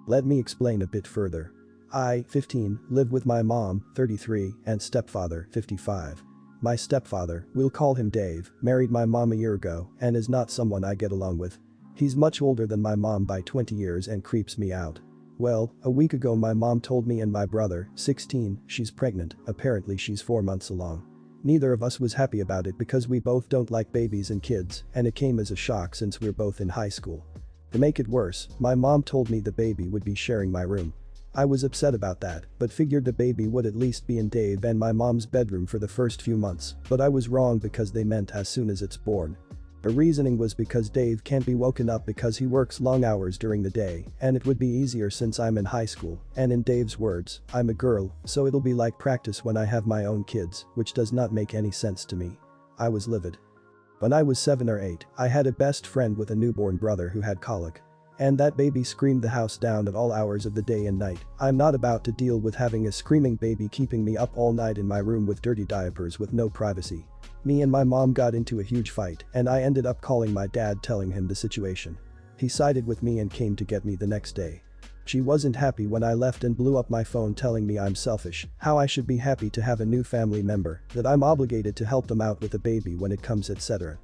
Let me explain a bit further. I, 15, live with my mom, 33, and stepfather, 55. My stepfather, we'll call him Dave, married my mom a year ago and is not someone I get along with. He's much older than my mom by 20 years and creeps me out. Well, a week ago my mom told me and my brother, 16, she's pregnant, apparently she's 4 months along. Neither of us was happy about it because we both don't like babies and kids, and it came as a shock since we're both in high school. To make it worse, my mom told me the baby would be sharing my room. I was upset about that, but figured the baby would at least be in Dave and my mom's bedroom for the first few months, but I was wrong because they meant as soon as it's born. The reasoning was because Dave can't be woken up because he works long hours during the day, and it would be easier since I'm in high school, and in Dave's words, I'm a girl, so it'll be like practice when I have my own kids, which does not make any sense to me. I was livid. When I was 7 or 8, I had a best friend with a newborn brother who had colic. And that baby screamed the house down at all hours of the day and night. I'm not about to deal with having a screaming baby keeping me up all night in my room with dirty diapers with no privacy. Me and my mom got into a huge fight and I ended up calling my dad telling him the situation. He sided with me and came to get me the next day. She wasn't happy when I left and blew up my phone telling me I'm selfish, how I should be happy to have a new family member, that I'm obligated to help them out with a baby when it comes, etc.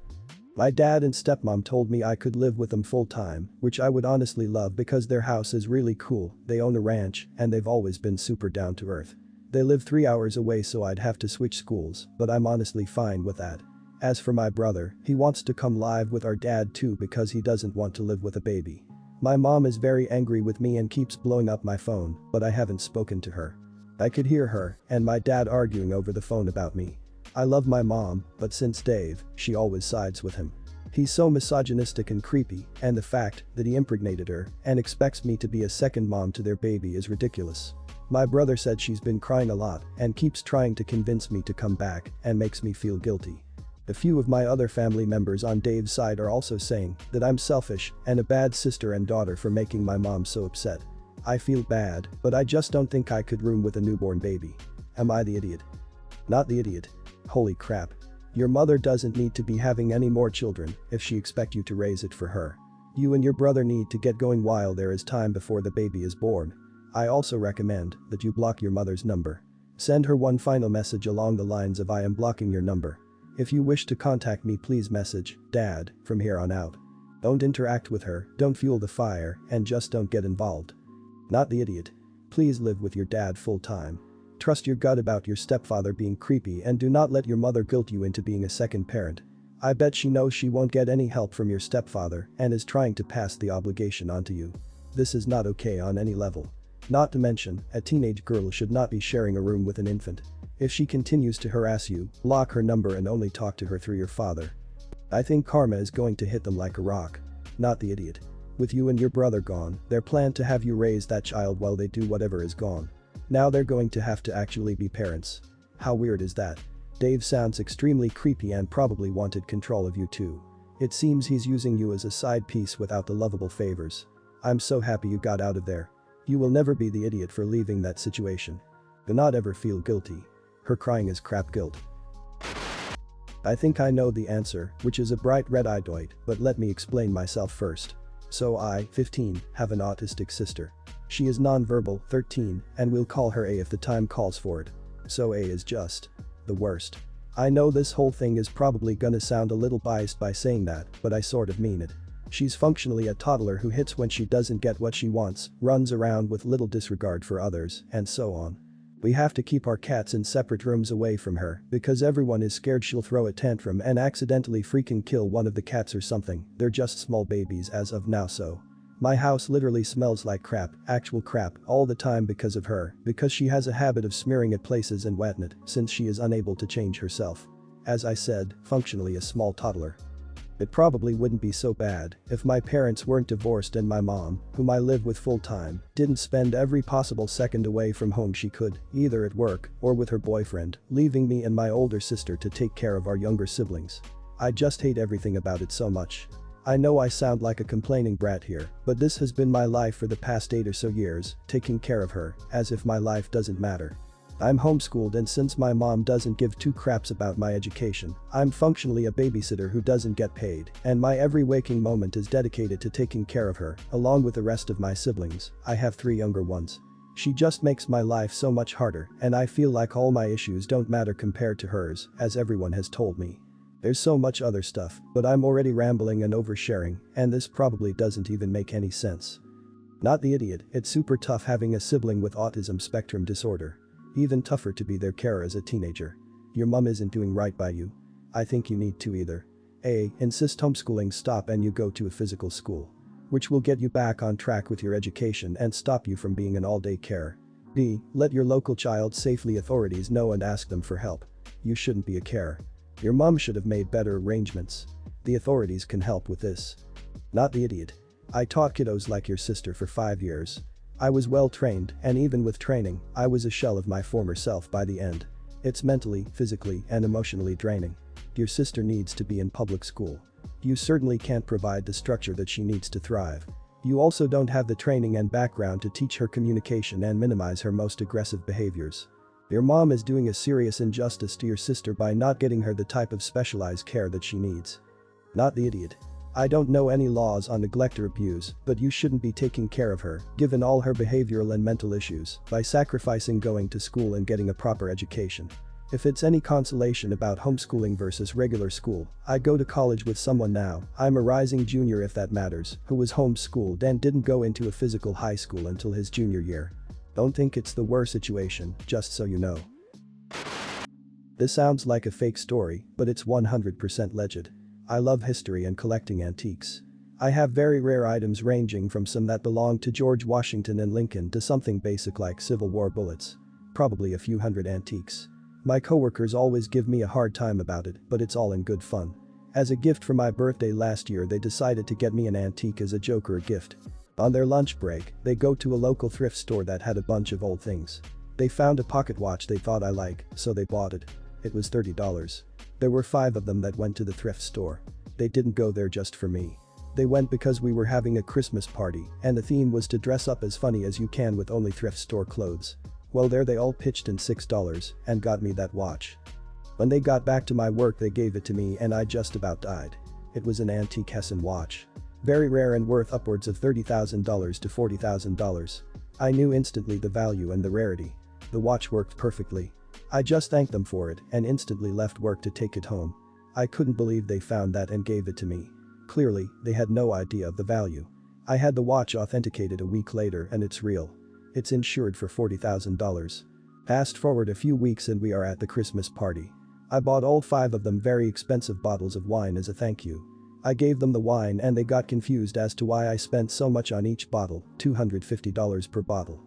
My dad and stepmom told me I could live with them full time, which I would honestly love because their house is really cool, they own a ranch, and they've always been super down to earth. They live 3 hours away so I'd have to switch schools, but I'm honestly fine with that. As for my brother, he wants to come live with our dad too because he doesn't want to live with a baby. My mom is very angry with me and keeps blowing up my phone, but I haven't spoken to her. I could hear her and my dad arguing over the phone about me. I love my mom, but since Dave, she always sides with him. He's so misogynistic and creepy, and the fact that he impregnated her and expects me to be a second mom to their baby is ridiculous. My brother said she's been crying a lot and keeps trying to convince me to come back and makes me feel guilty. A few of my other family members on Dave's side are also saying that I'm selfish and a bad sister and daughter for making my mom so upset. I feel bad, but I just don't think I could room with a newborn baby. Am I the idiot? Not the idiot. Holy crap. Your mother doesn't need to be having any more children if she expects you to raise it for her. You and your brother need to get going while there is time before the baby is born. I also recommend that you block your mother's number. Send her one final message along the lines of I am blocking your number. If you wish to contact me, please message Dad from here on out. Don't interact with her, don't fuel the fire, and just don't get involved. Not the idiot. Please live with your dad full time. Trust your gut about your stepfather being creepy and do not let your mother guilt you into being a second parent. I bet she knows she won't get any help from your stepfather and is trying to pass the obligation onto you. This is not okay on any level. Not to mention, a teenage girl should not be sharing a room with an infant. If she continues to harass you, block her number and only talk to her through your father. I think karma is going to hit them like a rock. Not the idiot. With you and your brother gone, their plan to have you raise that child while they do whatever is gone. Now they're going to have to actually be parents. How weird is that? Dave sounds extremely creepy and probably wanted control of you too. It seems he's using you as a side piece without the lovable favors. I'm so happy you got out of there. You will never be the idiot for leaving that situation. Do not ever feel guilty. Her crying is crap guilt. I think I know the answer, which is a bright red-eyed doit, but let me explain myself first. So I, 15, have an autistic sister. She is nonverbal, 13, and we'll call her A if the time calls for it. So A is just the worst. I know this whole thing is probably gonna sound a little biased by saying that, but I sort of mean it. She's functionally a toddler who hits when she doesn't get what she wants, runs around with little disregard for others, and so on. We have to keep our cats in separate rooms away from her because everyone is scared she'll throw a tantrum and accidentally freaking kill one of the cats or something. They're just small babies as of now, so my house literally smells like crap, actual crap, all the time because of her, because she has a habit of smearing at places and wetting it since she is unable to change herself. As I said, functionally a small toddler. It probably wouldn't be so bad if my parents weren't divorced and my mom, whom I live with full time, didn't spend every possible second away from home she could, either at work or with her boyfriend, leaving me and my older sister to take care of our younger siblings. I just hate everything about it so much. I know I sound like a complaining brat here, but this has been my life for the past 8 or so years, taking care of her, as if my life doesn't matter. I'm homeschooled, and since my mom doesn't give two craps about my education, I'm functionally a babysitter who doesn't get paid, and my every waking moment is dedicated to taking care of her, along with the rest of my siblings. I have 3 younger ones. She just makes my life so much harder, and I feel like all my issues don't matter compared to hers, as everyone has told me. There's so much other stuff, but I'm already rambling and oversharing, and this probably doesn't even make any sense. Not the idiot. It's super tough having a sibling with autism spectrum disorder. Even tougher to be their carer as a teenager. Your mom isn't doing right by you. I think you need to either A. Insist homeschooling stop and you go to a physical school, which will get you back on track with your education and stop you from being an all-day carer. B. Let your local child safely authorities know and ask them for help. You shouldn't be a carer. Your mom should have made better arrangements. The authorities can help with this. Not the idiot. I taught kiddos like your sister for 5 years. I was well trained, and even with training, I was a shell of my former self by the end. It's mentally, physically, and emotionally draining. Your sister needs to be in public school. You certainly can't provide the structure that she needs to thrive. You also don't have the training and background to teach her communication and minimize her most aggressive behaviors. Your mom is doing a serious injustice to your sister by not getting her the type of specialized care that she needs. Not the idiot. I don't know any laws on neglect or abuse, but you shouldn't be taking care of her, given all her behavioral and mental issues, by sacrificing going to school and getting a proper education. If it's any consolation about homeschooling versus regular school, I go to college with someone now, I'm a rising junior if that matters, who was homeschooled and didn't go into a physical high school until his junior year. Don't think it's the worst situation, just so you know. This sounds like a fake story, but it's 100% legit. I love history and collecting antiques. I have very rare items ranging from some that belonged to George Washington and Lincoln to something basic like Civil War bullets. Probably a few hundred antiques. My coworkers always give me a hard time about it, but it's all in good fun. As a gift for my birthday last year, they decided to get me an antique as a joke or a gift. On their lunch break, they go to a local thrift store that had a bunch of old things. They found a pocket watch they thought I like, so they bought it. It was $30. There were 5 of them that went to the thrift store. They didn't go there just for me. They went because we were having a Christmas party, and the theme was to dress up as funny as you can with only thrift store clothes. Well, there they all pitched in $6 and got me that watch. When they got back to my work, they gave it to me and I just about died. It was an antique Hessin watch. Very rare and worth upwards of $30,000 to $40,000. I knew instantly the value and the rarity. The watch worked perfectly. I just thanked them for it and instantly left work to take it home. I couldn't believe they found that and gave it to me. Clearly, they had no idea of the value. I had the watch authenticated a week later and it's real. It's insured for $40,000. Fast forward a few weeks and we are at the Christmas party. I bought all 5 of them very expensive bottles of wine as a thank you. I gave them the wine and they got confused as to why I spent so much on each bottle, $250 per bottle.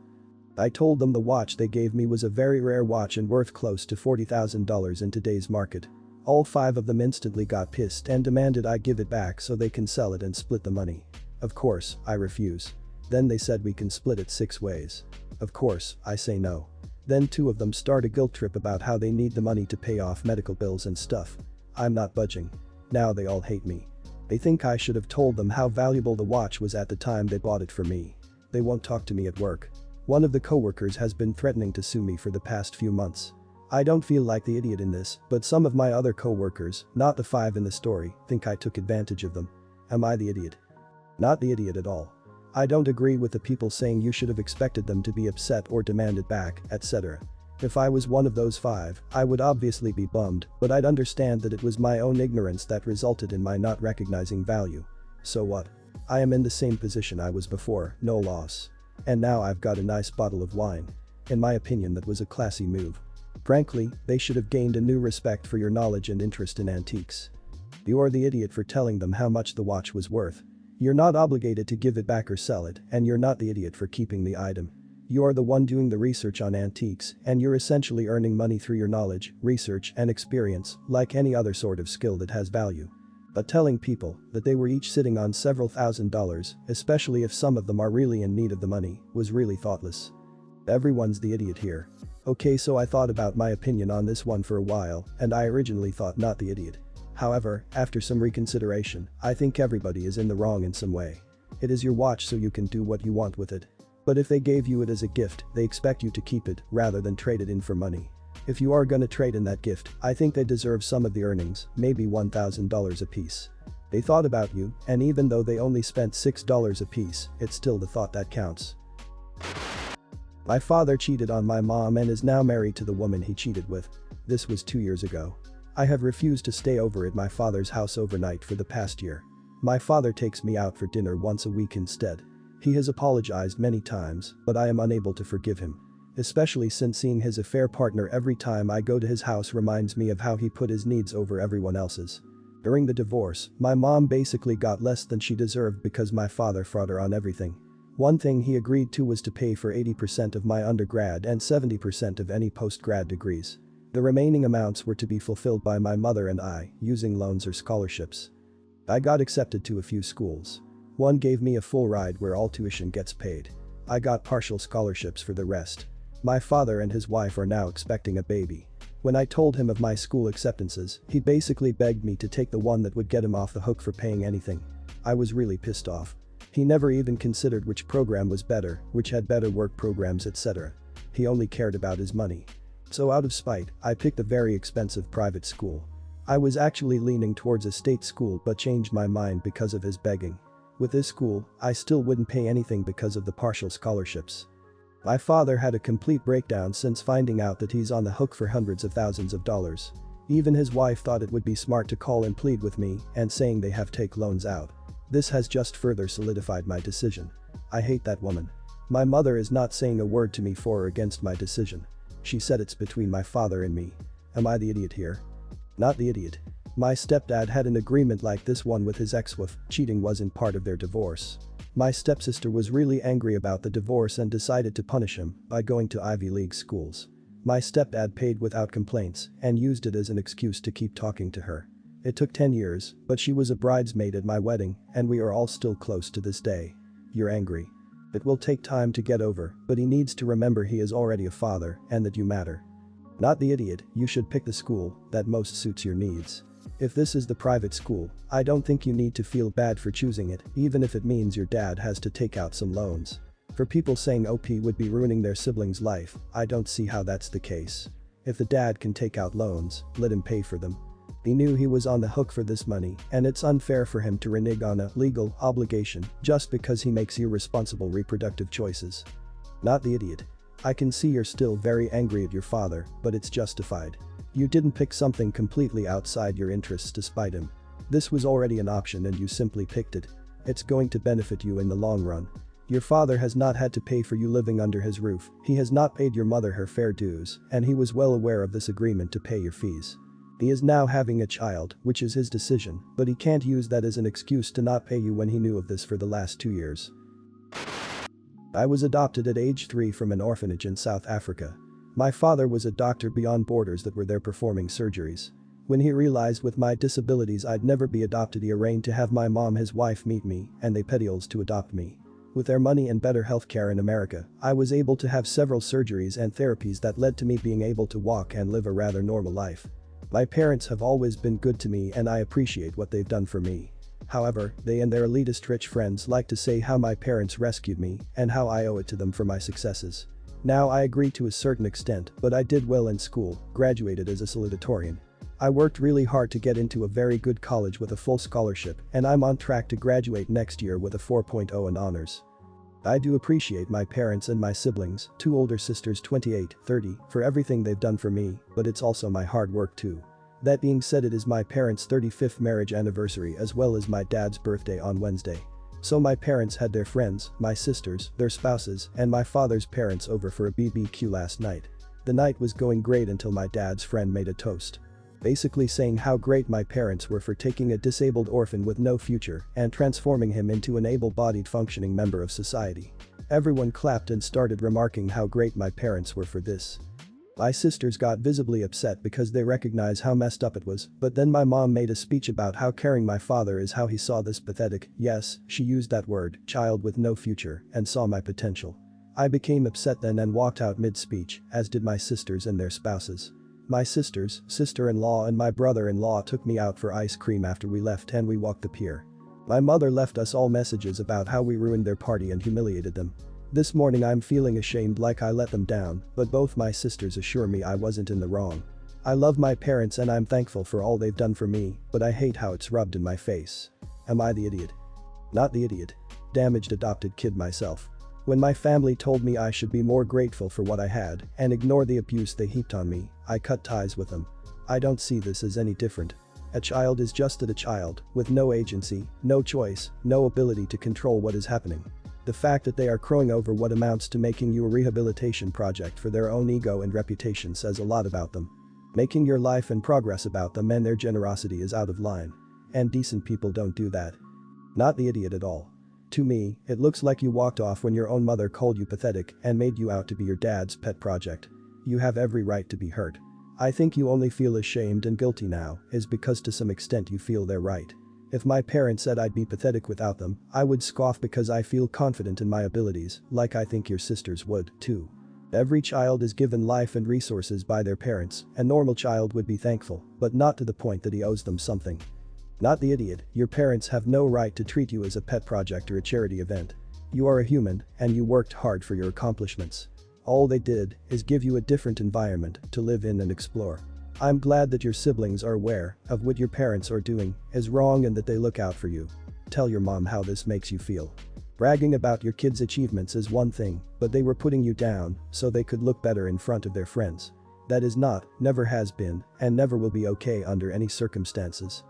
I told them the watch they gave me was a very rare watch and worth close to $40,000 in today's market. All 5 of them instantly got pissed and demanded I give it back so they can sell it and split the money. Of course, I refuse. Then they said we can split it 6 ways. Of course, I say no. Then 2 of them start a guilt trip about how they need the money to pay off medical bills and stuff. I'm not budging. Now they all hate me. They think I should have told them how valuable the watch was at the time they bought it for me. They won't talk to me at work. One of the coworkers has been threatening to sue me for the past few months. I don't feel like the idiot in this, but some of my other coworkers, not the 5 in the story, think I took advantage of them. Am I the idiot? Not the idiot at all. I don't agree with the people saying you should have expected them to be upset or demand it back, etc. If I was one of those 5, I would obviously be bummed, but I'd understand that it was my own ignorance that resulted in my not recognizing value. So what? I am in the same position I was before, no loss. And now I've got a nice bottle of wine. In my opinion, that was a classy move. Frankly, they should have gained a new respect for your knowledge and interest in antiques. You're the idiot for telling them how much the watch was worth. You're not obligated to give it back or sell it, and you're not the idiot for keeping the item. You're the one doing the research on antiques, and you're essentially earning money through your knowledge, research, and experience, like any other sort of skill that has value. But telling people that they were each sitting on several $1,000s, especially if some of them are really in need of the money, was really thoughtless. Everyone's the idiot here. Okay, so I thought about my opinion on this one for a while, and I originally thought not the idiot. However, after some reconsideration, I think everybody is in the wrong in some way. It is your watch, so you can do what you want with it. But if they gave you it as a gift, they expect you to keep it rather than trade it in for money. If you are gonna trade in that gift, I think they deserve some of the earnings, maybe $1,000 a piece. They thought about you, and even though they only spent $6 a piece, it's still the thought that counts. My father cheated on my mom and is now married to the woman he cheated with. This was 2 years ago. I have refused to stay over at my father's house overnight for the past year. My father takes me out for dinner once a week instead. He has apologized many times, but I am unable to forgive him. Especially since seeing his affair partner every time I go to his house reminds me of how he put his needs over everyone else's. During the divorce, my mom basically got less than she deserved because my father fought her on everything. One thing he agreed to was to pay for 80% of my undergrad and 70% of any post-grad degrees. The remaining amounts were to be fulfilled by my mother and I, using loans or scholarships. I got accepted to a few schools. One gave me a full ride where all tuition gets paid. I got partial scholarships for the rest. My father and his wife are now expecting a baby. When I told him of my school acceptances, he basically begged me to take the one that would get him off the hook for paying anything. I was really pissed off. He never even considered which program was better, which had better work programs, etc. He only cared about his money. So out of spite, I picked a very expensive private school. I was actually leaning towards a state school but changed my mind because of his begging. With this school, I still wouldn't pay anything because of the partial scholarships. My father had a complete breakdown since finding out that he's on the hook for hundreds of thousands of dollars. Even his wife thought it would be smart to call and plead with me and saying they have take loans out. This has just further solidified my decision. I hate that woman. My mother is not saying a word to me for or against my decision. She said it's between my father and me. Am I the idiot here? Not the idiot. My stepdad had an agreement like this one with his ex-wife. Cheating wasn't part of their divorce. My stepsister was really angry about the divorce and decided to punish him by going to Ivy League schools. My stepdad paid without complaints and used it as an excuse to keep talking to her. It took 10 years, but she was a bridesmaid at my wedding and we are all still close to this day. You're angry. It will take time to get over, but he needs to remember he is already a father and that you matter. Not the idiot, you should pick the school that most suits your needs. If this is the private school, I don't think you need to feel bad for choosing it, even if it means your dad has to take out some loans. For people saying OP would be ruining their sibling's life, I don't see how that's the case. If the dad can take out loans, let him pay for them. He knew he was on the hook for this money and it's unfair for him to renege on a legal obligation just because he makes irresponsible reproductive choices. Not the idiot. I can see you're still very angry at your father, but it's justified. You didn't pick something completely outside your interests to spite him. This was already an option and you simply picked it. It's going to benefit you in the long run. Your father has not had to pay for you living under his roof, he has not paid your mother her fair dues, and he was well aware of this agreement to pay your fees. He is now having a child, which is his decision, but he can't use that as an excuse to not pay you when he knew of this for the last 2 years. I was adopted at age 3 from an orphanage in South Africa. My father was a doctor beyond borders that were there performing surgeries. When he realized with my disabilities I'd never be adopted, he arranged to have my mom, his wife, meet me and they pedals to adopt me. With their money and better healthcare in America, I was able to have several surgeries and therapies that led to me being able to walk and live a rather normal life. My parents have always been good to me and I appreciate what they've done for me. However, they and their elitist rich friends like to say how my parents rescued me and how I owe it to them for my successes. Now I agree to a certain extent, but I did well in school, graduated as a salutatorian. I worked really hard to get into a very good college with a full scholarship and I'm on track to graduate next year with a 4.0 in honors. I do appreciate my parents and my siblings, 2 older sisters 28, 30, for everything they've done for me, but it's also my hard work too. That being said, it is my parents' 35th marriage anniversary as well as my dad's birthday on Wednesday. So my parents had their friends, my sisters, their spouses, and my father's parents over for a BBQ last night. The night was going great until my dad's friend made a toast. Basically saying how great my parents were for taking a disabled orphan with no future and transforming him into an able-bodied functioning member of society. Everyone clapped and started remarking how great my parents were for this. My sisters got visibly upset because they recognize how messed up it was, but then my mom made a speech about how caring my father is, how he saw this pathetic, yes, she used that word, child with no future, and saw my potential. I became upset then and walked out mid-speech, as did my sisters and their spouses. My sisters, sister-in-law and my brother-in-law took me out for ice cream after we left and we walked the pier. My mother left us all messages about how we ruined their party and humiliated them. This morning I'm feeling ashamed like I let them down, but both my sisters assure me I wasn't in the wrong. I love my parents and I'm thankful for all they've done for me, but I hate how it's rubbed in my face. Am I the idiot? Not the idiot. Damaged adopted kid myself. When my family told me I should be more grateful for what I had and ignore the abuse they heaped on me, I cut ties with them. I don't see this as any different. A child is just a child, with no agency, no choice, no ability to control what is happening. The fact that they are crowing over what amounts to making you a rehabilitation project for their own ego and reputation says a lot about them. Making your life and progress about them and their generosity is out of line. And decent people don't do that. Not the idiot at all. To me, it looks like you walked off when your own mother called you pathetic and made you out to be your dad's pet project. You have every right to be hurt. I think you only feel ashamed and guilty now is because to some extent you feel they're right. If my parents said I'd be pathetic without them, I would scoff because I feel confident in my abilities, like I think your sisters would, too. Every child is given life and resources by their parents, a normal child would be thankful, but not to the point that he owes them something. Not the idiot, your parents have no right to treat you as a pet project or a charity event. You are a human, and you worked hard for your accomplishments. All they did is give you a different environment to live in and explore. I'm glad that your siblings are aware of what your parents are doing is wrong and that they look out for you. Tell your mom how this makes you feel. Bragging about your kids' achievements is one thing, but they were putting you down so they could look better in front of their friends. That is not, never has been, and never will be okay under any circumstances.